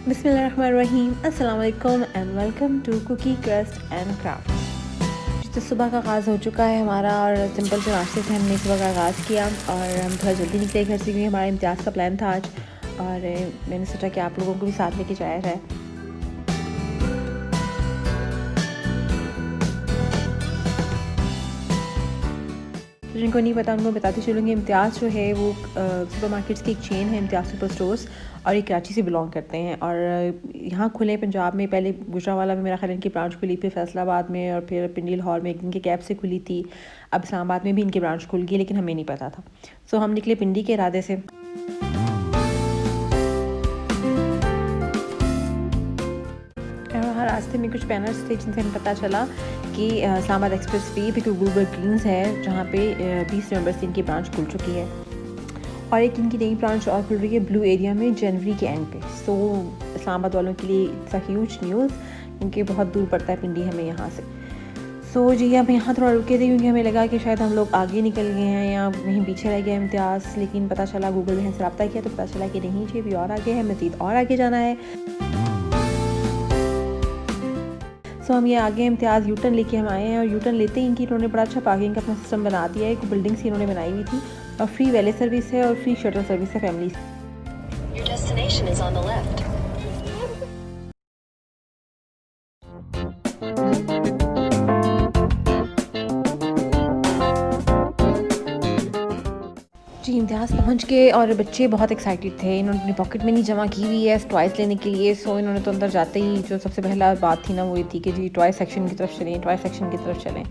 बिस्मिल्लाहिर्रहमानिर्रहीम, अस्सलाम वालेकुम and welcome to Cookie Crust and Craft. तो सुबह का आगाज़ हो चुका है हमारा और सिंपल से नाश्ते से हमने सुबह का आगाज़ किया और हम थोड़ा जल्दी निकले घर से क्योंकि हमारा इम्तियाज़ का प्लान था आज। और मैंने सोचा कि आप लोगों को भी साथ लेके जाया जाए। तो जिनको नहीं पता उनको बताते चलूँगी, इम्तियाज़ जो है वो सुपरमार्केट्स की एक चेन है, इम्तियाज़ सुपर स्टोर्स, और ये कराची से बिलोंग करते हैं। और यहाँ खुले पंजाब में, पहले गुजरावाला में मेरा ख्याल इनकी ब्रांच खुली, फिर फैसलाबाद में, और फिर पिंडी लाहौर में इनके कैब से खुली थी। अब इस्लामाबाद में भी इनकी ब्रांच खुल गई, लेकिन हमें नहीं पता था। सो हम निकले पिंडी के इरादे से। रास्ते में कुछ बैनर्स थे जिनसे हमें पता चला कि इस्लामाबाद एक्सप्रेस वे पे कोई गूगल ग्रीन्स है जहाँ पे 20 नवंबर से इनकी ब्रांच खुल चुकी है और एक इनकी नई ब्रांच और खुल रही है ब्लू एरिया में जनवरी के एंड पे। सो इस्लामाबाद वालों के लिए इट्स अ ह्यूज न्यूज़ क्योंकि बहुत दूर पड़ता है पिंडी हमें यहाँ से। सो जी हम यहाँ थोड़ा रुके थे क्योंकि हमें लगा कि शायद हम लोग आगे निकल गए हैं या वहीं पीछे रह गया इम्तियाज़, लेकिन पता चला गूगल में से रब्ता किया तो पता चला कि नहीं जी अभी और आगे है, मज़ीद और आगे जाना है। सो हम ये आगे इम्तियाज़ यू टर्न लेके हम आए हैं और यू टर्न लेते ही इन्होंने बड़ा अच्छा पार्किंग का अपना सिस्टम बना दिया है। एक बिल्डिंग सी इन्होंने बनाई हुई थी और फ्री वैले सर्विस है और फ्री शटल सर्विस है फैमिली। जी इम्तियाज़ पहुँच के और बच्चे बहुत एक्साइटेड थे। इन्होंने अपनी पॉकेट मनी जमा की हुई है टॉयज़ लेने के लिए। सो इन्होंने तो अंदर जाते ही जो सबसे पहला बात थी ना वो ये थी कि जी टॉय सेक्शन की तरफ चलें, टॉय सेक्शन की तरफ चलें।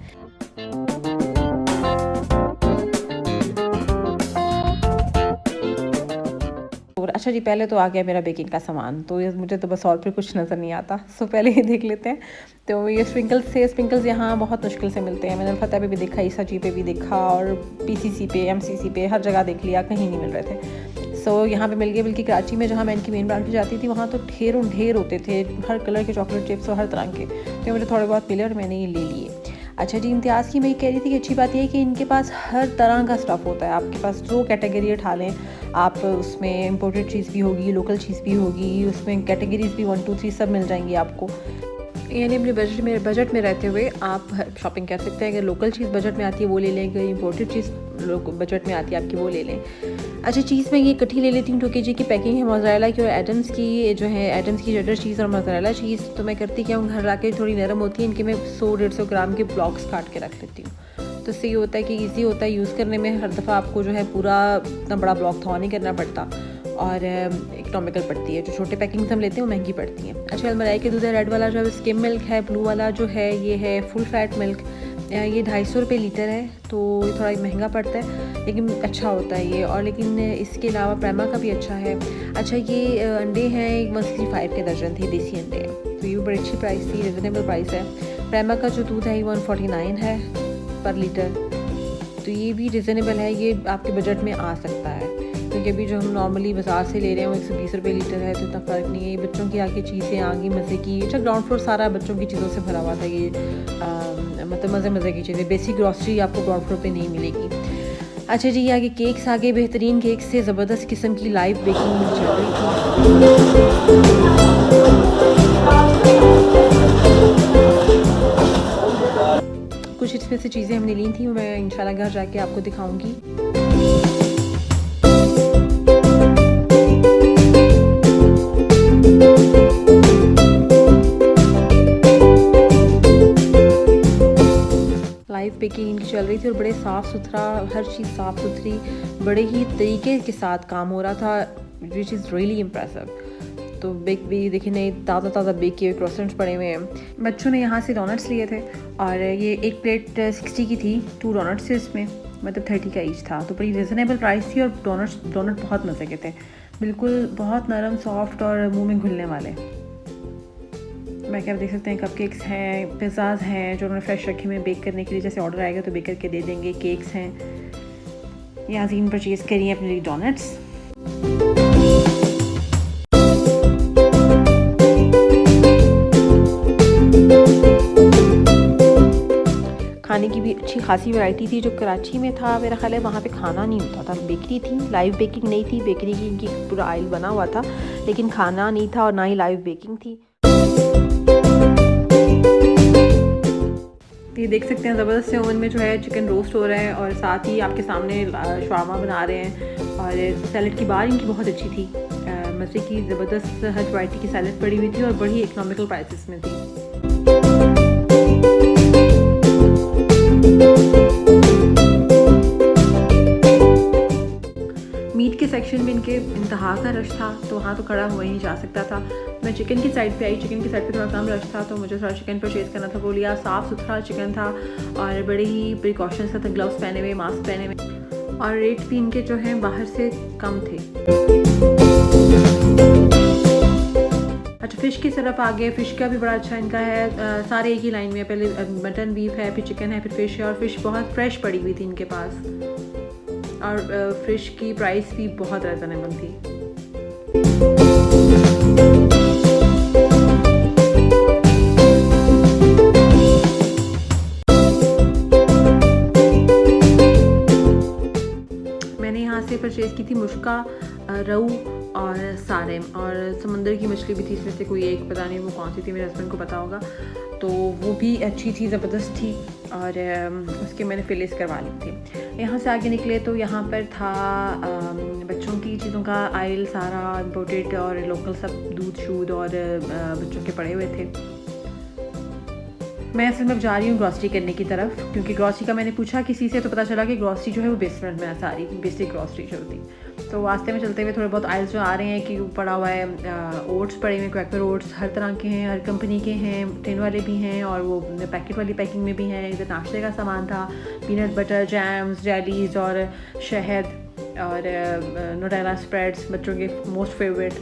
अच्छा जी पहले तो आ गया मेरा बेकिंग का सामान, तो ये मुझे तो बस और फिर कुछ नज़र नहीं आता। सो पहले ये देख लेते हैं। तो ये स्प्रिंकल्स यहाँ बहुत मुश्किल से मिलते हैं। मैंने फतेह पे भी देखा, ईसा जी पे भी देखा और पीसीसी पे, एमसीसी पे, हर जगह देख लिया, कहीं नहीं मिल रहे थे। सो यहाँ पे मिल गए, बल्कि कराची में जहाँ मैं इनकी मेन ब्रांच पे जाती थी वहाँ तो ढेर होते थे, हर कलर के चॉकलेट चिप्स और हर तरह के। तो मुझे थोड़े बहुत मिले और मैंने ये ले लिए। अच्छा जी इम्तियाज़ की मैं ये कह रही थी कि अच्छी बात यह है कि इनके पास हर तरह का स्टफ़ होता है। आपके पास जो कैटेगरी उठा लें आप, उसमें इम्पोर्टेड चीज़ भी होगी, लोकल चीज़ भी होगी, उसमें कैटेगरीज़ भी 1 2 3 सब मिल जाएंगी आपको। यानी अपने बजट में रहते हुए आप शॉपिंग कर सकते हैं। अगर लोकल चीज़ बजट में आती है वो ले लें, अगर इम्पोर्टेड चीज़ बजट में आती है आपकी वो ले लें। अच्छा चीज़ मैं ये इकट्ठी ले लेती हूँ 2 kg की पैकिंग है मोज़रेला की और एडम्स की, जो है एडम्स की चेडर चीज़ और मोज़रेला चीज़। तो मैं करती क्या हूँ, घर ला के थोड़ी नरम होती है इनके, मैं 100-150 ग्राम के ब्लॉक्स काट के रख लेती हूँ। तो इससे ये होता है कि ईजी होता है यूज़ करने में। हर दफ़ा आपको जो है पूरा इतना बड़ा ब्लॉक थोड़ा नहीं करना पड़ता और इकोनॉमिकल पड़ती है। जो छोटे पैकिंग्स हम लेते हैं वो महंगी पड़ती हैं। अच्छा अलमराई के दूध है, रेड वाला जो है स्किम मिल्क है, ब्लू वाला जो है ये है फुल फैट मिल्क। ये 250 रुपये लीटर है, तो ये थोड़ा महंगा पड़ता है लेकिन अच्छा होता है ये। और लेकिन इसके अलावा प्रेमा का भी अच्छा है। अच्छा ये अंडे हैं 165 के दर्जन थे, देसी अंडे हैं, तो ये भी बड़ी अच्छी प्राइस थी, रिजनेबल प्राइस है। प्रेमा का जो दूध है ये 149 है पर लीटर, तो ये भी रिजनेबल है, ये आपके बजट में आ सकता है। क्योंकि अभी जो हम नॉर्मली बाज़ार से ले रहे हैं वो 120 रुपये लीटर है, तो इतना फ़र्क नहीं है। ये बच्चों की आगे चीज़ें आ गई मज़े की। अच्छा ग्राउंड फ्लोर सारा बच्चों की चीज़ों से भरा हुआ था ये, मतलब मज़े की चीज़ें। बेसिक ग्रॉसरी आपको ग्राउंड फ्लोर पे नहीं मिलेगी। अच्छा जी आगे केक्स, आगे बेहतरीन केक्स से ज़बरदस्त किस्म की लाइव बेकिंग चल रही थी। कुछ इसमें से चीज़ें हमने ली थी, मैं इंशाल्लाह घर जाके आपको दिखाऊंगी। लाइव बेकिंग इनकी चल रही थी और बड़े साफ़ सुथरा, हर चीज़ साफ़ सुथरी, बड़े ही तरीके के साथ काम हो रहा था, विच इज़ रियली इम्प्रेसिव। तो बेक भी देखिए नए ताज़ा बेक किए हुए क्रॉसेंट्स पड़े हुए हैं। बच्चों ने यहाँ से डोनट्स लिए थे और ये एक प्लेट 60 की थी, 2 डोनट्स थे इसमें, मतलब 30 का ईच था, तो बड़ी रिजनेबल प्राइस थी। और डोनट बहुत मज़े के थे, बिल्कुल बहुत नरम सॉफ्ट और मुंह में घुलने वाले। मैं क्या देख सकते हैं कपकेक्स हैं, पिज़्ज़ाज़ हैं जो उन्होंने फ्रेश रखे हुए बेक करने के लिए, जैसे ऑर्डर आएगा तो बेक करके दे देंगे। केक्स हैं, यहाँ से परचेज़ करिए अपने लिए डोनट्स। खाने की भी अच्छी खासी वैरायटी थी। जो कराची में था मेरा ख्याल है वहाँ पे खाना नहीं होता था, बेकरी थी, लाइव बेकिंग नहीं थी, बेकरी की इनकी पूरा आइल बना हुआ था, लेकिन खाना नहीं था और ना ही लाइव बेकिंग थी। तो ये देख सकते हैं ज़बरदस्त से ओवन में जो है चिकन रोस्ट हो रहा है और साथ ही आपके सामने शवारमा बना रहे हैं। और सैलड की बार इनकी बहुत अच्छी थी, मज़े की ज़बरदस्त हर वैरायटी की सैलड पड़ी हुई थी और बड़ी इकोनॉमिकल प्राइसेस में थी। मीट के सेक्शन में इनके इंतहा का रश था, तो वहाँ तो खड़ा हुआ ही नहीं जा सकता था। मैं चिकन की साइड पे आई, चिकन की साइड पे थोड़ा कम रश था, तो मुझे थोड़ा चिकन परचेज़ करना था। वो लिया, साफ़ सुथरा चिकन था और बड़े ही प्रिकॉशंस था, ग्लव्स पहने हुए, मास्क पहने हुए, और रेट भी इनके जो हैं बाहर से कम थे। अच्छा, फ़िश की तरफ आ गए। फ़िश का भी बड़ा अच्छा इनका है, सारे एक ही लाइन में, पहले मटन बीफ है, फिर चिकन है, फिर फ़िश है, और फ़िश बहुत फ्रेश पड़ी हुई थी इनके पास, और फ़िश की प्राइस भी बहुत रीज़नेबल थी। मैंने यहाँ से परचेज़ की थी मुश्का, रहू और सारेम, और समंदर की मछली भी थी इसमें से कोई एक, पता नहीं वो कौन सी थी, मेरे हस्बैंड को पता होगा। तो वो भी अच्छी थी, ज़बरदस्त थी, और उसके मैंने फिलेस करवा ली थी। यहाँ से आगे निकले तो यहाँ पर था बच्चों की चीज़ों का आइल, सारा इम्पोर्टेड और लोकल सब, दूध शूध और बच्चों के पड़े हुए थे। मैं असल में जा रही हूँ ग्रॉसरी करने की तरफ, क्योंकि ग्रॉसरी का मैंने पूछा किसी से, तो पता चला कि ग्रॉसरी जो है वो बेसमेंट में है, सारी बेसिक ग्रॉसरी जो होती। तो रास्ते में चलते हुए थोड़े बहुत आइल्स जो आ रहे हैं कि पड़ा हुआ है, ओट्स पड़े हुए, क्वैकर ओट्स हर तरह के हैं, हर कंपनी के हैं, टिन वाले भी हैं और वो पैकेट वाली पैकिंग में भी हैं। इधर नाश्ते का सामान था, पीनट बटर, जैम्स, जेलीज और शहद और नोटेला स्प्रेड्स, बच्चों के मोस्ट फेवरेट।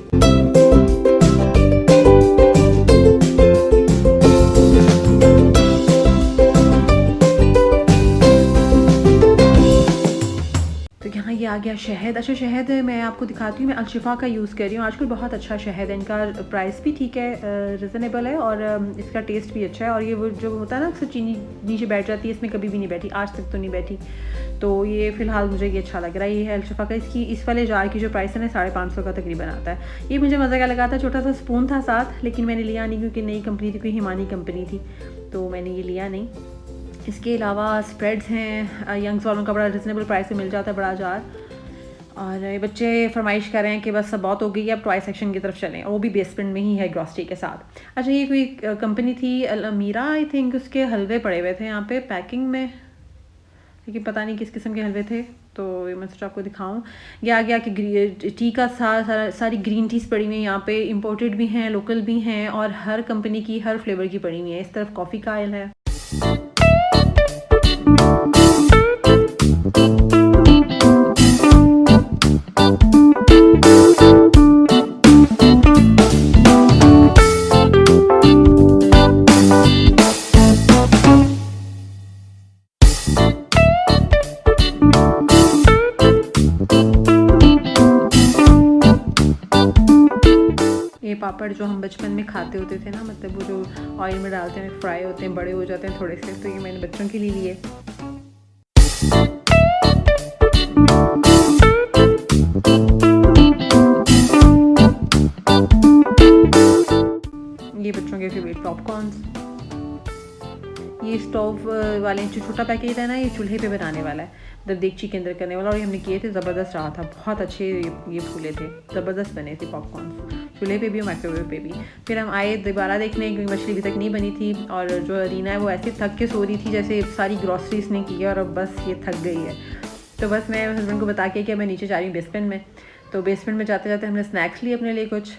यहाँ ये आ गया शहद। अच्छा, शहद मैं आपको दिखाती हूँ, मैं अलशिफा का यूज़ कर रही हूँ आजकल, बहुत अच्छा शहद है इनका, प्राइस भी ठीक है, रिजनेबल है, और इसका टेस्ट भी अच्छा है। और ये वो जो होता है ना, अक्सर चीनी नीचे बैठ जाती है, इसमें कभी भी नहीं बैठी, आज तक तो नहीं बैठी। तो ये फ़िलहाल मुझे ये अच्छा लग रहा है। ये है अलशिफा का, इसकी इस वाले जार की जो प्राइस है ना 550 का तकरीबन आता है। ये मुझे मज़ा क्या लगा था, छोटा सा स्पून था साथ, लेकिन मैंने लिया नहीं क्योंकि नई कंपनी थी, कोई हिमानी कंपनी थी, तो मैंने ये लिया नहीं। इसके अलावा स्प्रेड्स हैं, यंग्स वालों का बड़ा रिजनेबल प्राइस में मिल जाता है बड़ा जार। और ये बच्चे फरमाइश कर रहे हैं कि बस अब बहुत हो गई है, अब टॉय सेक्शन की तरफ चलें, और वो भी बेसमेंट में ही है ग्रॉसरी के साथ। अच्छा, ये कोई कंपनी थी अलमीरा, आई थिंक, उसके हलवे पड़े हुए थे यहाँ पे पैकिंग में, लेकिन पता नहीं किस किस्म के हलवे थे, तो ये मैं सोचा आपको दिखाऊं। ये आ गया कि टी का सारी ग्रीन टीज़ पड़ी हुई हैं यहाँ पे, इम्पोर्टेड भी हैं, लोकल भी हैं, और हर कंपनी की हर फ्लेवर की पड़ी हुई है। इस तरफ कॉफ़ी का आयल है। ये पापड़ जो हम बचपन में खाते होते थे ना, मतलब वो जो ऑयल में डालते हैं, फ्राई होते हैं, बड़े हो जाते हैं थोड़े से, तो ये मैंने बच्चों के लिए लिए। ये बच्चों के फेवरेट पॉपकॉर्न्स। ये स्टोव वाले जो छोटा पैकेट है ना, ये चूल्हे पे बनाने वाला है, मतलब देगची के अंदर करने वाला, और ये हमने किए थे, ज़बरदस्त रहा था, बहुत अच्छे ये फूले थे, ज़बरदस्त बने थे पॉपकॉर्न, चूल्हे पे भी और माइक्रोवेव पे भी। फिर हम आए दोबारा देखने, क्योंकि मछली अभी तक नहीं बनी थी, और जो रीना है वो ऐसे थक के सो रही थी जैसे सारी ग्रॉसरी इसने की है और अब बस ये थक गई है। तो बस मैं हस्बैंड को बता के कि मैं नीचे जा रही हूँ बेसमेंट में। तो बेसमेंट में जाते जाते हमने स्नैक्स लिए अपने लिए कुछ,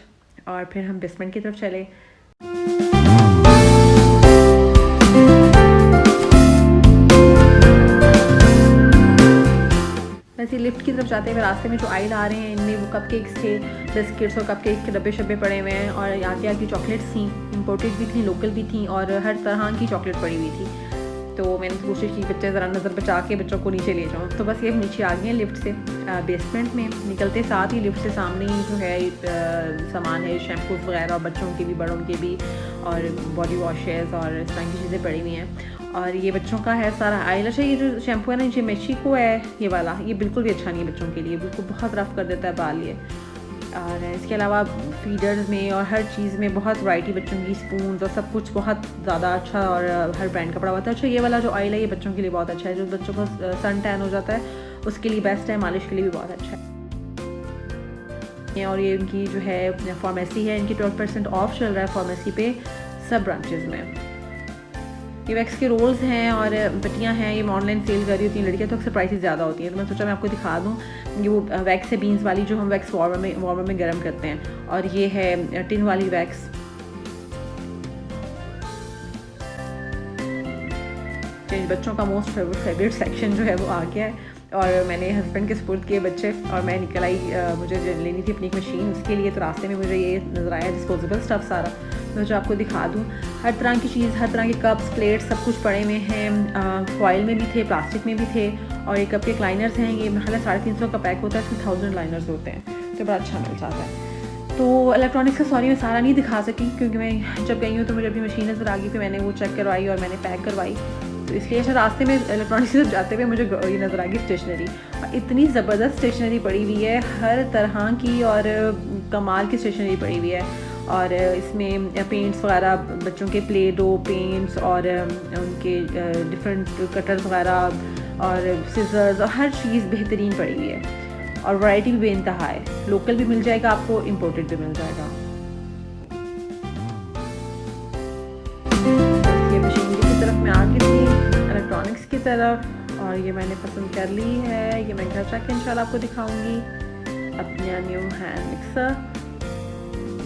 और फिर हम बेसमेंट की तरफ चले। वैसे लिफ्ट की तरफ जाते हुए रास्ते में जो आइल आ रहे हैं, इनमें वो कपकेक्स थे, बिस्किट्स और कपकेक्स के डब्बे शब्बे पड़े हुए हैं, और आगे आगे चॉकलेट्स थी, इम्पोर्टेड भी थी, लोकल भी थी, और हर तरह की चॉकलेट पड़ी हुई थी। तो मैंने कोशिश की बच्चे ज़रा नज़र बचा के बच्चों को नीचे ले जाऊँ। तो बस ये नीचे आ गए हैं लिफ्ट से, बेसमेंट में निकलते साथ ही लिफ्ट से सामने ही जो है सामान है, शैम्पू वगैरह, और बच्चों के भी बड़ों के भी, और बॉडी वॉशेस और इस तरह की चीज़ें पड़ी हुई हैं। और ये बच्चों का है सारा आइल। अच्छा, ये जो शैम्पू है ना, ये मेक्सिको है ये वाला, ये बिल्कुल भी अच्छा नहीं है बच्चों के लिए, बिल्कुल बहुत रफ़ कर देता है बाल ये। और इसके अलावा फीडर्स में और हर चीज़ में बहुत वैरायटी, बच्चों की स्पून और सब कुछ बहुत ज़्यादा अच्छा, और हर ब्रांड का पड़ा हुआ था। अच्छा, ये वाला जो ऑयल है ये बच्चों के लिए बहुत अच्छा है, जो बच्चों को सन टैन हो जाता है उसके लिए बेस्ट है, मालिश के लिए भी बहुत अच्छा है। और ये इनकी जो है फार्मेसी है, इनकी 12% ऑफ चल रहा है फार्मेसी पे सब ब्रांचेस में। ये वैक्स के रोल्स हैं और पट्टियाँ हैं, ये मैं ऑनलाइन सेल कर रही होती हैं लड़कियाँ, तो अक्सर प्राइसेस ज़्यादा होती हैं, तो मैं सोचा मैं आपको दिखा दूँ। ये वो वैक्स है बीन्स वाली, जो हम वैक्स वार्मर में गर्म करते हैं, और ये है टिन वाली वैक्स। बच्चों का मोस्ट फेवरेट सेक्शन जो है वो आ गया है, और मैंने हस्बैंड के सपुर्द किए बच्चे, और मैं निकल आई, मुझे लेनी थी अपनी एक मशीन उसके लिए, तो रास्ते में मुझे ये नज़र आया डिस्पोजेबल स्टफ़ सारा, मैं जो आपको दिखा दूँ। हर तरह की चीज़, हर तरह के कप्स, प्लेट्स, सब कुछ पड़े हुए हैं, फॉइल में भी थे, प्लास्टिक में भी थे, और ये कप के लाइनर्स हैं, ये मेरे ख्याल 350 का पैक होता है, इसमें 1000 लाइनर्स होते हैं, तो बड़ा अच्छा मिल जाता है। तो इलेक्ट्रॉनिक्स का सॉरी मैं सारा नहीं दिखा सकी, क्योंकि मैं जब गई हूँ तो मुझे अपनी मशीन नज़र आ गई, फिर मैंने वो चेक करवाई और मैंने पैक करवाई, तो इसलिए अच्छा रास्ते में इलेक्ट्रॉनिक्स से जाते हुए मुझे ये नज़र आ गई स्टेशनरी, और इतनी ज़बरदस्त स्टेशनरी पड़ी हुई है हर तरह की, और कमाल की स्टेशनरी पड़ी हुई है, और इसमें पेंट्स वगैरह, बच्चों के प्ले डो पेंट्स, और उनके डिफरेंट कटर्स वगैरह, और सिजर्स, और हर चीज़ बेहतरीन पड़ी हुई है, और वैरायटी भी बेइंतहा है, लोकल भी मिल जाएगा आपको, इम्पोर्टेड भी मिल जाएगा। ये मशीन की तरफ मैं आ गई थी, इलेक्ट्रॉनिक्स की तरफ, और ये मैंने पसंद कर ली है, ये मैं घर जाके इंशाल्लाह आपको दिखाऊंगी, अपना न्यू हैंड मिक्सर।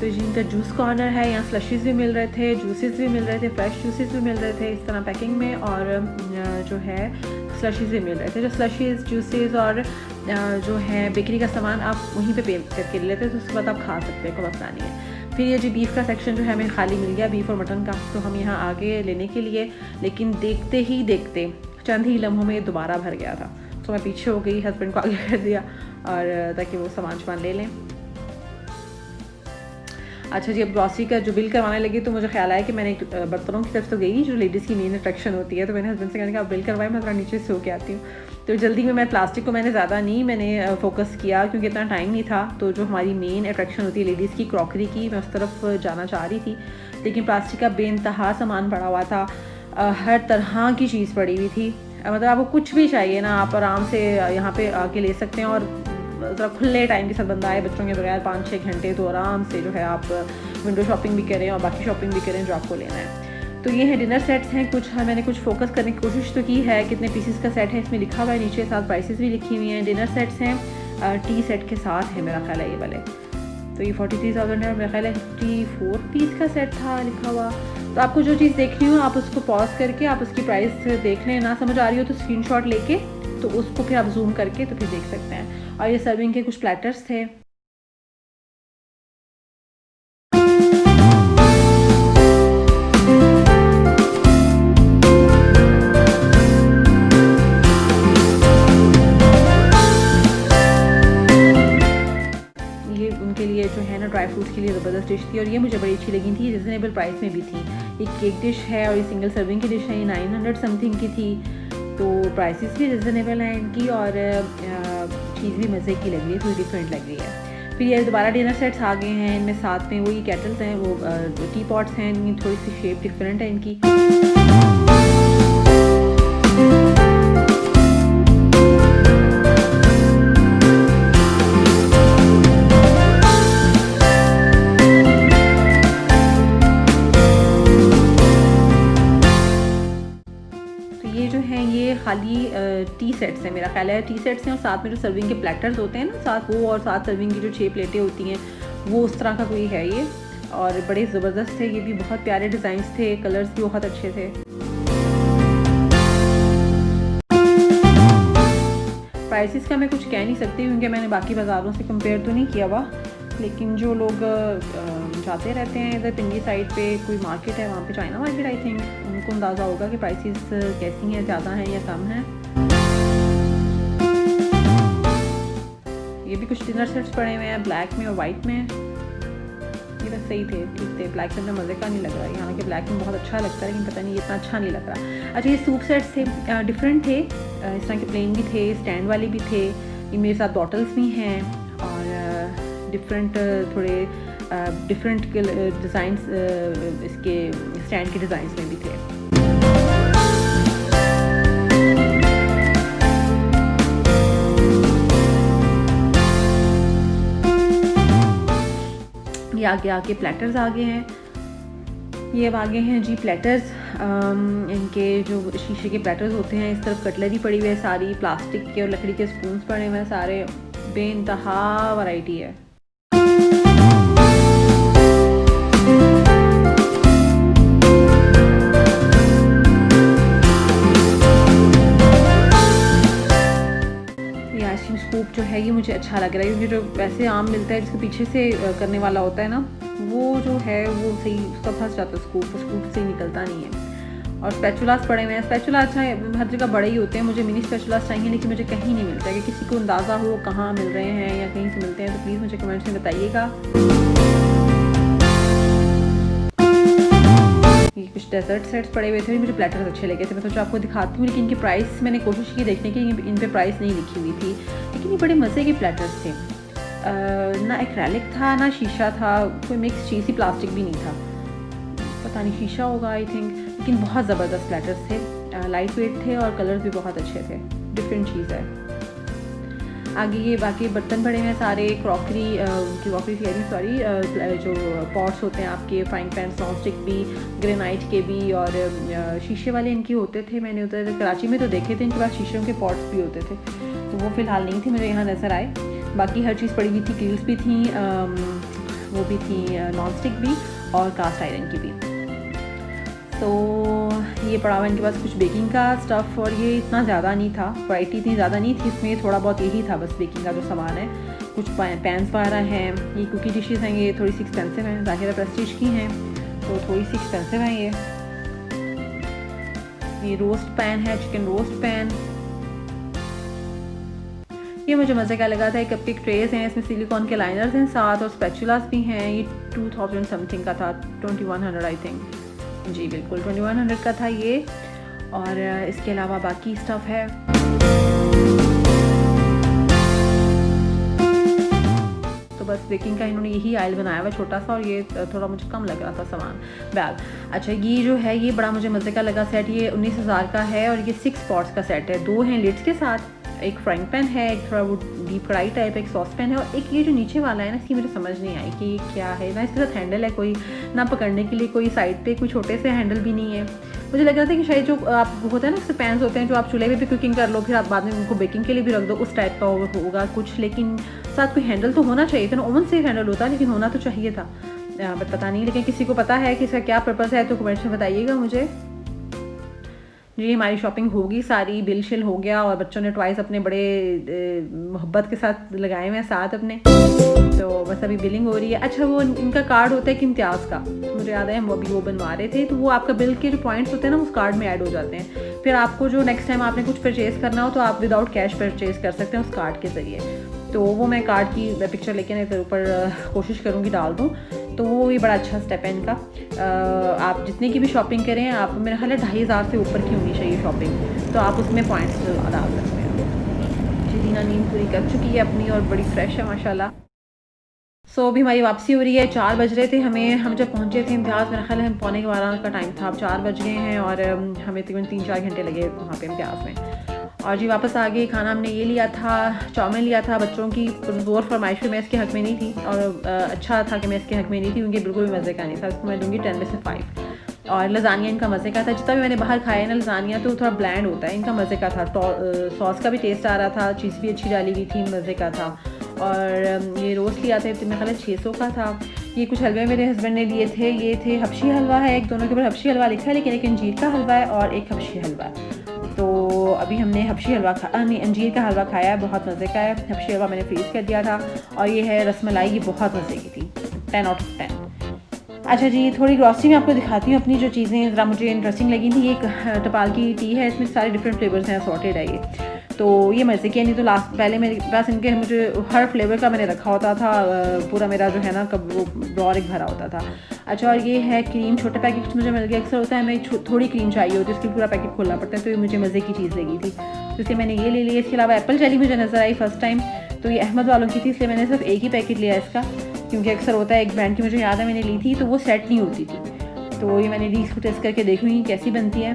तो जी इनका जूस कॉर्नर है, यहाँ स्लशीज़ भी मिल रहे थे, जूसेस भी मिल रहे थे, फ्रेश जूसेस भी मिल रहे थे इस तरह पैकिंग में, और जो है स्लशीज़ भी मिल रहे थे, जो स्लशीज़, जूसेस और जो है बेकरी का सामान आप वहीं पे पे करके ले लेते हैं, तो उसके बाद आप खा सकते हैं, कोई मसला नहीं है। फिर ये जी बीफ का सेक्शन जो है हमें खाली मिल गया, बीफ और मटन का, तो हम यहाँ आगे लेने के लिए, लेकिन देखते ही देखते चंद ही लम्हों में दोबारा भर गया था, तो मैं पीछे हो गई, हस्बैंड को आगे कर दिया, और ताकि वो सामान ले लें। अच्छा जी, अब ग्रॉसरी का जो बिल करवाने लगी, तो मुझे ख्याल आया कि मैंने बर्तनों की तरफ तो गई, जो लेडीज़ की मेन अट्रैक्शन होती है, तो मैंने हस्बैंड से कहने का आप बिल करवाएं, मैं थोड़ा नीचे से होके आती हूँ। तो जल्दी में मैं प्लास्टिक को मैंने ज़्यादा नहीं मैंने फोकस किया, क्योंकि इतना टाइम नहीं था, तो जो हमारी मेन अट्रैक्शन होती है लेडीज़ की, क्रॉकरी की, मैं उस तरफ जाना चाह रही थी, लेकिन प्लास्टिक का बेइंतहा सामान पड़ा हुआ था, हर तरह की चीज़ पड़ी हुई थी, मतलब आपको कुछ भी चाहिए ना, आप आराम से यहाँ पर आके ले सकते हैं, और ज़रा खुले टाइम के साथ बंदा आए बच्चों के बगैर 5-6 घंटे, तो आराम से जो है आप विंडो शॉपिंग भी करें और बाकी शॉपिंग भी करें जो आपको लेना है। तो ये है डिनर सेट्स हैं कुछ, मैंने कुछ फोकस करने की कोशिश तो की है, कितने पीसेस का सेट है इसमें लिखा हुआ है नीचे, साथ प्राइसेस भी लिखी हुई हैं। डिनर सेट्स हैं, टी सेट के साथ है मेरा ख्याल है ये वाले, तो ये 43,000 है, और मेरा ख्याल है 54 पीस का सेट था लिखा हुआ। तो आपको जो चीज़ देखनी हो आप उसको पॉज करके आप उसकी प्राइस देख लें, ना समझ आ रही हो तो स्क्रीनशॉट लेके तो उसको फिर आप जूम करके तो फिर देख सकते हैं। और ये सर्विंग के कुछ प्लेटर्स थे, ये उनके लिए जो है ना ड्राई फ्रूट्स के लिए ज़बरदस्त डिश थी, और ये मुझे बड़ी अच्छी लगी थी, रिजनेबल प्राइस में भी थी। एक केक डिश है और ये सिंगल सर्विंग की डिश है, ये 900 समथिंग की थी, तो प्राइसेस भी रिजनेबल हैं इनकी, और चीज़ भी मज़े की लग रही है, थोड़ी डिफरेंट लग रही है। फिर ये दोबारा डिनर सेट्स आ गए हैं, इनमें साथ में वही केटल्स हैं, वो टी पॉट्स हैं, इनकी थोड़ी सी शेप डिफरेंट है इनकी। ये जो हैं ये खाली टी सेट्स हैं, मेरा ख्याल है टी सेट्स हैं, और साथ में जो सर्विंग के प्लेटर्स होते हैं ना साथ वो, और साथ सर्विंग की जो 6 प्लेटें होती हैं वो उस तरह का कोई है ये, और बड़े ज़बरदस्त थे, ये भी बहुत प्यारे डिज़ाइंस थे, कलर्स भी बहुत अच्छे थे। प्राइसेस का मैं कुछ कह नहीं सकती, क्योंकि मैंने बाकी बाज़ारों से कंपेयर तो नहीं किया हुआ, लेकिन जो लोग जाते रहते हैं इधर पिंडी साइड पे, कोई मार्केट है वहाँ पे, चाइना मार्केट आई थिंक, उनको अंदाज़ा होगा कि प्राइसेस कैसी हैं, ज़्यादा हैं या कम हैं। ये भी कुछ डिनर सेट्स पड़े हुए हैं ब्लैक में और वाइट में, ये बस सही थे, ठीक थे, ब्लैक में मज़े का नहीं लग रहा है, हालांकि ब्लैक में बहुत अच्छा लगता है, लेकिन पता नहीं इतना अच्छा नहीं लग रहा। अच्छा, ये सूप सेट्स थे, डिफरेंट थे, इस तरह के प्लेन भी थे, स्टैंड वाले भी थे, ये मेरे साथ बॉटल्स भी हैं, और डिफरेंट थोड़े डिफरेंट डिज़ाइंस इसके स्टैंड के डिज़ाइंस में भी थे। ये आगे आगे प्लेटर्स आ गए हैं, ये अब आगे हैं जी प्लेटर्स। इनके जो शीशे के प्लेटर्स होते हैं, इस तरफ कटलरी पड़ी हुई है सारी, प्लास्टिक के और लकड़ी के स्पून्स पड़े हुए हैं सारे, बेइंतहा वैरायटी है। ये आइसक्रीम स्कूप जो है ये मुझे अच्छा लग रहा है, क्योंकि जो वैसे आम मिलता है जिसके पीछे से करने वाला होता है ना, वो जो है वो सही उसका फंस जाता है, स्कूप से निकलता नहीं है। और स्पैचुलास पड़े हुए हैं, स्पैचुला अच्छा है, हर जगह बड़े ही होते हैं, मुझे मिनी स्पैचुलास चाहिए, लेकिन मुझे कहीं नहीं मिलता है। कि किसी को अंदाज़ा हो कहाँ मिल रहे हैं या कहीं से मिलते हैं तो प्लीज़ मुझे कमेंट्स में बताइएगा। ये कुछ डेजर्ट सेट्स पड़े हुए थे, मुझे प्लेटर्स अच्छे लगे थे, मैं सोचा आपको दिखाती हूँ, लेकिन इनकी प्राइस मैंने कोशिश की देखने की, इन पे प्राइस नहीं लिखी हुई थी, लेकिन ये बड़े मज़े के प्लेटर्स थे। ना एक्रेलिक था ना शीशा था, कोई मिक्स चीज़ ही, प्लास्टिक भी नहीं था, पता नहीं शीशा होगा आई थिंक, लेकिन बहुत ज़बरदस्त प्लेटर्स थे, लाइट वेट थे और कलर्स भी बहुत अच्छे थे, डिफरेंट चीज़ है। आगे ये बाकी बर्तन पड़े हैं सारे, क्रॉकरी कह रही सॉरी, जो पॉट्स होते हैं आपके, फ्राइंग पैन, नॉन स्टिक भी, ग्रेनाइट के भी, और शीशे वाले इनके होते थे, मैंने उधर कराची में तो देखे थे, इनके पास शीशों के पॉट्स भी होते थे, तो वो फ़िलहाल नहीं थे, मुझे यहाँ नज़र आए। बाकी हर चीज़ पड़ी हुई थी, ग्रिल्स भी थी, वो भी थी नॉन स्टिक भी और कास्ट आयरन की भी। तो ये पड़ा हुआ इनके पास कुछ बेकिंग का स्टफ़, और ये इतना ज़्यादा नहीं था, वैरायटी इतनी ज़्यादा नहीं थी इसमें, थोड़ा बहुत यही था बस बेकिंग का जो सामान है। कुछ पैन्स वगैरह हैं, ये कुकी डिशेज़ हैं, ये थोड़ी सी एक्सपेंसिव हैं, ज़ाहिर प्रेस्टीज की हैं तो थोड़ी सी एक्सपेंसिव हैं। ये रोस्ट पैन है, चिकन रोस्ट पैन, ये मुझे मज़े का लगा था। एक कपकेक ट्रेस हैं, इसमें सिलिकॉन के लाइनर्स हैं साथ, और स्पैचुलास भी हैं। ये 2000 समथिंग का था, 2100 आई थिंक, जी बिल्कुल 2100 का था ये। और इसके अलावा बाकी स्टफ़ है। तो बस बेकिंग का इन्होंने यही आयल बनाया हुआ छोटा सा, और ये थोड़ा मुझे कम लग रहा था सामान बैग। अच्छा ये जो है ये बड़ा मुझे मज़े का लगा सेट, ये 19,000 का है, और ये 6 पॉट्स का सेट है, 2 हैं लिड्स के साथ, एक फ्राइंग पैन है, एक थोड़ा वो डीप कढ़ाई टाइप, एक सॉस पैन है, और एक ये जो नीचे वाला है ना, इसकी मुझे समझ नहीं आई कि क्या है ना, इसके साथ हैंडल है कोई ना, पकड़ने के लिए कोई साइड पे कोई छोटे से हैंडल भी नहीं है। मुझे लग रहा था कि शायद जो आप होता है ना, उससे पैन्स होते हैं जो आप चूल्हे पे भी कुकिंग कर लो, फिर आप बाद में उनको बेकिंग के लिए भी रख दो, उस टाइप का होगा कुछ, लेकिन साथ कोई हैंडल तो होना चाहिए था ना, ओवन से हैंडल होता, लेकिन होना तो चाहिए था, बट पता नहीं, लेकिन किसी को पता है कि इसका क्या पर्पज़ है तो कमेंट्स में बताइएगा मुझे। जी हमारी शॉपिंग होगी सारी, बिल शिल हो गया, और बच्चों ने टॉयज़ अपने बड़े मोहब्बत के साथ लगाए हुए हैं साथ अपने, तो बस अभी बिलिंग हो रही है। अच्छा वो इनका कार्ड होता है कि इम्तियाज़ का, मुझे याद है हम अभी वो बनवा रहे थे, तो वो आपका बिल के जो पॉइंट्स होते हैं ना उस कार्ड में ऐड हो जाते हैं, फिर आपको जो नेक्स्ट टाइम आपने कुछ परचेज़ करना हो तो आप विदाउट कैश परचेज़ कर सकते हैं उस कार्ड के ज़रिए। तो वो मैं कार्ड की पिक्चर लेके ना ऊपर कोशिश करूँगी डाल दूँ, तो वो भी बड़ा अच्छा स्टेप है इनका। आप जितने की भी शॉपिंग करें, आप मेरा ख्याल है 2500 से ऊपर की होनी चाहिए शॉपिंग, तो आप उसमें पॉइंट्स डाल सकते हैं। जी दीना नींद पूरी कर चुकी है अपनी और बड़ी फ्रेश है माशाल्लाह। सो अभी हमारी वापसी हो रही है, 4 बज रहे थे हमें, हम जब पहुँचे थे इम्तियाज़, मेरा ख्याल है हम 11:15 का टाइम था, अब 4 बज गए हैं, और हमें तकरीबन 3-4 घंटे लगे वहाँ पे इम्तियाज़ में। और जी वापस आ गए, खाना हमने ये लिया था, चाउमीन लिया था, बच्चों की ज़ोर फरमाइश भी मैं इसके हक़ में नहीं थी, और अच्छा था कि मैं इसके हक़ में नहीं थी, क्योंकि बिल्कुल भी मज़े का नहीं था, इसको मैं दूँगी 10 में से 5। और लज़ानिया इनका मज़े का था, जितना भी मैंने बाहर खाया है ना लज़ानिया, तो थोड़ा ब्लैंड होता है, इनका मज़े का था, सॉस का भी टेस्ट आ रहा था, चीज़ भी अच्छी डाली हुई थी, मज़े का था। और ये रोस्ट लिया था, तो मेरा ख्याल है 600 का था। ये कुछ हलवे मेरे हस्बैंड ने लिए थे, ये थे हबशी हलवा है, एक दोनों के ऊपर हबशी हलवा लिखा है, लेकिन एक अंजीर का हलवा है और एक हबशी हलवा है। तो अभी हमने हबशी हलवा नहीं अंजीर का हलवा खाया है, बहुत मज़े का है। हबशी हलवा मैंने फ्रीज़ कर दिया था। और ये है रसमलाई, ये बहुत मज़े की थी, 10 आउट ऑफ 10। अच्छा जी, थोड़ी ग्रॉसरी में आपको दिखाती हूँ अपनी जो चीज़ें ज़रा मुझे इंटरेस्टिंग लगी थी। एक टपाल की टी है, इसमें सारे डिफरेंट फ्लेवर्स हैं, सॉर्टेड है ये, तो ये मज़े की है। नहीं तो लास्ट पहले मेरे पास इनके मुझे हर फ्लेवर का मैंने रखा होता था, पूरा मेरा जो है ना कब वो ड्रॉर एक भरा होता था। अच्छा, और ये है क्रीम, छोटे पैकेट मुझे मिल गया। अक्सर होता है हमें थोड़ी क्रीम चाहिए होती है, उसकी पूरा पैकेट खोलना पड़ता है, तो ये मुझे मज़े की चीज़ लगी थी, तो इसलिए मैंने ये ले लिया। इसके अलावा एप्पल जेली मुझे नज़र आई फर्स्ट टाइम, तो ये अहमद वालों की थी, इसलिए मैंने सिर्फ एक ही पैकेट लिया इसका, क्योंकि अक्सर होता है एक ब्रांड की मुझे याद है मैंने ली थी तो वो सेट नहीं होती थी। तो ये मैंने ली, इसको टेस्ट करके देखूँगी कैसी बनती है।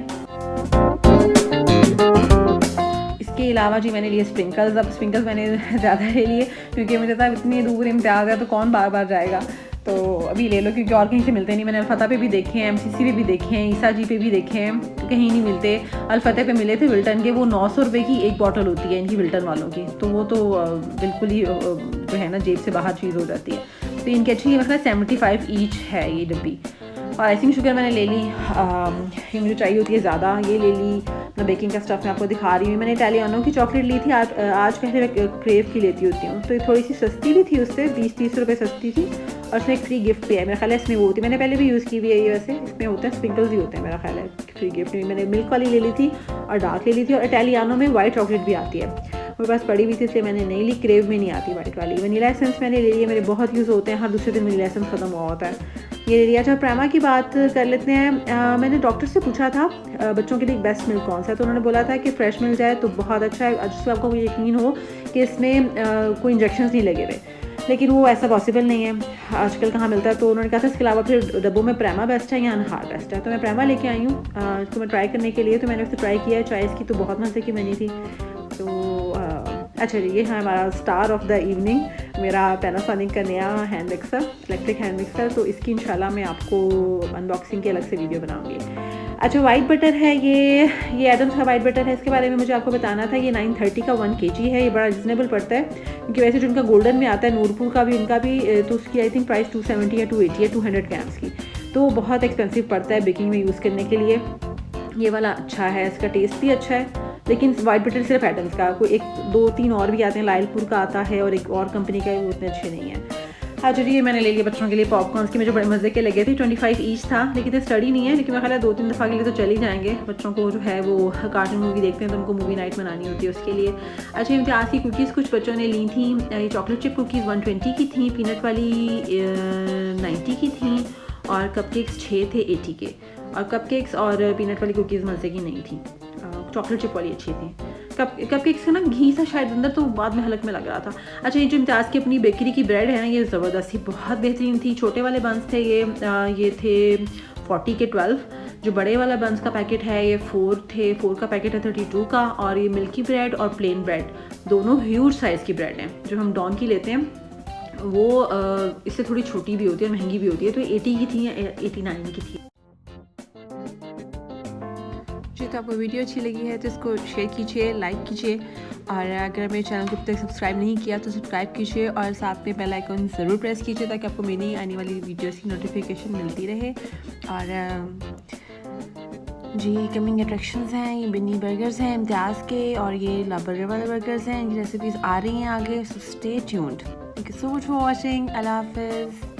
इसके अलावा जी मैंने लिए स्प्रिंकल्स। अब स्प्रिंकल्स मैंने ज़्यादा ले लिए क्योंकि मुझे था इतनी दूर इम्तियाज़ है तो कौन बार बार जाएगा, तो अभी ले लो क्योंकि और कहीं से मिलते नहीं। मैंने अलफतह पे भी देखे हैं, MCC पे भी देखे हैं, ईसा जी पे भी देखे हैं, कहीं नहीं मिलते। अलफतह पे मिले थे विल्टन के, वो 900 रुपये की एक बॉटल होती है इनकी विल्टन वालों की, तो वो तो बिल्कुल ही जो है ना जेब से बाहर चीज़ हो जाती है। तो इनकी अच्छी मतलब 75 ईच है ये डब्बी। और आइसिंग शुगर मैंने ले ली, ये मुझे चाहिए होती है ज़्यादा, ये ले ली। मैं बेकिंग का स्टफ़ मैं आपको दिखा रही हूँ। मैंने इटालियानो की चॉकलेट ली थी, आज पहले मैं क्रेव की लेती होती हूँ, तो ये थोड़ी सी सस्ती भी थी, उससे 20-30 रुपये सस्ती थी। और उसमें एक फ्री गिफ्ट भी है, मेरा ख्याल है इसमें वो होती है, मैंने पहले भी यूज़ की हुई है ये, वैसे इसमें होते हैं स्प्रिंकल्स भी होते हैं मेरा ख्याल है। फ्री गिफ्ट में मैंने मिल्क वाली ले ली थी और डार्क ले ली थी, और इटालियानो में वाइट चॉकलेट भी आती है, मेरे पास पड़ी हुई थी इसलिए मैंने नहीं ली। क्रेव में नहीं आती वाइट वाली। वनीला एसेंस मैंने ले लिया, मेरे बहुत यूज़ होते हैं, हर दूसरे दिन वनीला एसेंस ख़त्म हुआ होता है, ये ले लिया। अच्छा प्रेमा की बात कर लेते हैं। मैंने डॉक्टर से पूछा था बच्चों के लिए बेस्ट मिल्क कौन सा है, तो उन्होंने बोला था कि फ्रेश मिल जाए तो बहुत अच्छा है, जिससे आपको यकीन हो कि इसमें कोई इंजेक्शंस नहीं लगे हुए, लेकिन वो ऐसा पॉसिबल नहीं है, आजकल कहाँ मिलता है। तो उन्होंने कहा था इसके अलावा फिर डब्बों में प्रेमा बेस्ट है या अनहार बेस्ट है, तो मैं प्रेमा लेके आई हूँ इसको मैं ट्राई करने के लिए। तो मैंने उससे ट्राई किया है, चॉइस की तो बहुत मज़े की बनी थी। तो अच्छा जी, ये है हमारा स्टार ऑफ द इवनिंग, मेरा पैनासोनिक का नया hand mixer, electric hand mixer. तो इसकी इंशाल्लाह मैं आपको अनबॉक्सिंग की अलग से वीडियो बनाऊंगी। अच्छा वाइट बटर है, ये एडम्स का वाइट बटर है, इसके बारे में मुझे आपको बताना था। ये 930 का 1 kg है, ये बड़ा रिजनेबल पड़ता है, क्योंकि वैसे जो उनका गोल्डन में आता है नूरपुर का भी, उनका भी, तो उसकी आई थिंक प्राइस 270 या 280 है 200 ग्राम्स की, तो बहुत एक्सपेंसिव पड़ता है बेकिंग में यूज़ करने के लिए। ये वाला अच्छा है, इसका टेस्ट भी अच्छा है, लेकिन वाइट बटर सिर्फ एडम्स का, कोई 1-2-3 और भी आते हैं, लायलपुर का आता है और एक और कंपनी का, वो उतने अच्छे नहीं है। अच्छा जी, ये मैंने ले लिया बच्चों के लिए पॉपकॉर्न्स की, मुझे बड़े मज़े के लगे थे, 25 ईच था, लेकिन ये स्टडी नहीं है, लेकिन मैं ख्याल है 2-3 दफ़ा के लिए तो चल ही जाएंगे। बच्चों को जो है वो कार्टून मूवी देखते हैं तो उनको मूवी नाइट मनानी होती है उसके लिए। अच्छा इम्तियाज़ की कुकीज़ कुछ बच्चों ने ली थी, ये चॉकलेट चिप कुकीज़ 120 की थी, पीनट वाली 90 की थी, और कपकेक्स 6 थे 80 के, और कपकेक्स और पीनट वाली कुकीज़ मज़े की नहीं थी, चॉकलेट चिप वाली अच्छी थी। कपकेक्स का ना घी सा शायद अंदर, तो बाद में हलक में लग रहा था। अच्छा ये जो इम्तियाज़ की अपनी बेकरी की ब्रेड है ना, ये ज़बरदस्त थी, बहुत बेहतरीन थी। छोटे वाले बंस थे ये थे 40 के 12, जो बड़े वाला बंस का पैकेट है ये 4 थे, 4 का पैकेट है 32 का। और ये मिल्की ब्रेड और प्लेन ब्रेड दोनों ह्यूज साइज़ की ब्रेड हैं। जो हम डॉन की लेते हैं वो इससे थोड़ी छोटी भी होती है, महंगी भी होती है, तो 80 की थी या 89 की थी। तो आपको वीडियो अच्छी लगी है तो इसको शेयर कीजिए, लाइक कीजिए, और अगर मेरे चैनल को अब तक सब्सक्राइब नहीं किया तो सब्सक्राइब कीजिए, और साथ में बेल आइकन ज़रूर प्रेस कीजिए ताकि आपको मेरी आने वाली वीडियोस की नोटिफिकेशन मिलती रहे। और जी कमिंग अट्रैक्शंस हैं, ये बिन्नी बर्गर्स हैं इम्तियाज़ के, और ये ला बर्गर वाले बर्गर्स हैं, ये रेसिपीज़ आ रही हैं आगे, so stay tuned. Thank you so much for watching, अल्लाह हाफ़िज़।